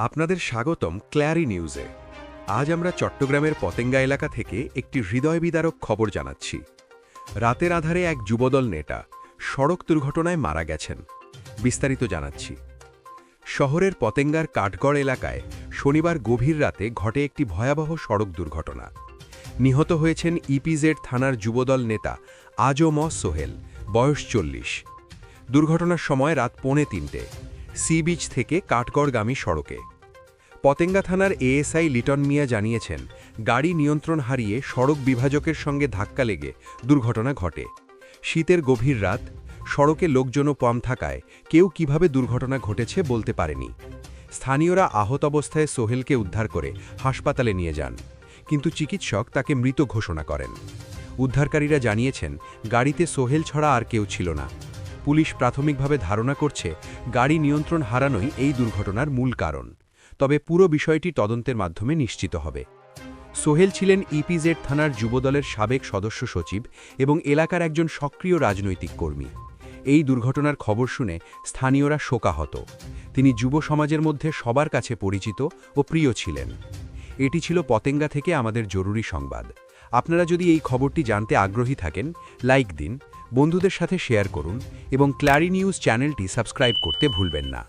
আপনাদের স্বাগতম ক্ল্যারি নিউজে। আজ আমরা চট্টগ্রামের পতেঙ্গা এলাকা থেকে একটি হৃদয়বিদারক খবর জানাচ্ছি। রাতের আধারে এক যুবদল নেতা সড়ক দুর্ঘটনায় মারা গেছেন। বিস্তারিত জানাচ্ছি। শহরের পতেঙ্গার কাঠগড় এলাকায় শনিবার গভীর রাতে ঘটে একটি ভয়াবহ সড়ক দুর্ঘটনা। নিহত হয়েছেন ইপিজেড থানার যুবদল নেতা আজম সোহেল, বয়স 40। দুর্ঘটনার সময় রাত 2:45 সি বিচ থেকে কাঠগড়গামী সড়কে। পতেঙ্গা থানার এএসআই লিটন মিয়া জানিয়েছেন, গাড়ি নিয়ন্ত্রণ হারিয়ে সড়ক বিভাজকের সঙ্গে ধাক্কা লেগে দুর্ঘটনা ঘটে। শীতের গভীর রাত, সড়কে লোকজনও কম থাকায় কেউ কিভাবে দুর্ঘটনা ঘটেছে বলতে পারেনি। স্থানীয়রা আহত অবস্থায় সোহেলকে উদ্ধার করে হাসপাতালে নিয়ে যান, কিন্তু চিকিৎসক তাকে মৃত ঘোষণা করেন। উদ্ধারকারীরা জানিয়েছেন, গাড়িতে সোহেল ছাড়া আর কেউ ছিল না। পুলিশ প্রাথমিকভাবে ধারণা করছে, গাড়ি নিয়ন্ত্রণ হারানোই এই দুর্ঘটনার মূল কারণ। তবে পুরো বিষয়টি তদন্তের মাধ্যমে নিশ্চিত হবে। সোহেল ছিলেন ইপিজেড থানার যুবদলের সাবেক সদস্য সচিব এবং এলাকার একজন সক্রিয় রাজনৈতিক কর্মী। এই দুর্ঘটনার খবর শুনে স্থানীয়রা শোকাহত। তিনি যুব সমাজের মধ্যে সবার কাছে পরিচিত ও প্রিয় ছিলেন। এটি ছিল পতেঙ্গা থেকে আমাদের জরুরি সংবাদ। আপনারা যদি এই খবরটি জানতে আগ্রহী থাকেন, লাইক দিন, বন্ধুদের সাথে শেয়ার করুন এবং ক্ল্যারি নিউজ চ্যানেলটি সাবস্ক্রাইব করতে ভুলবেন না।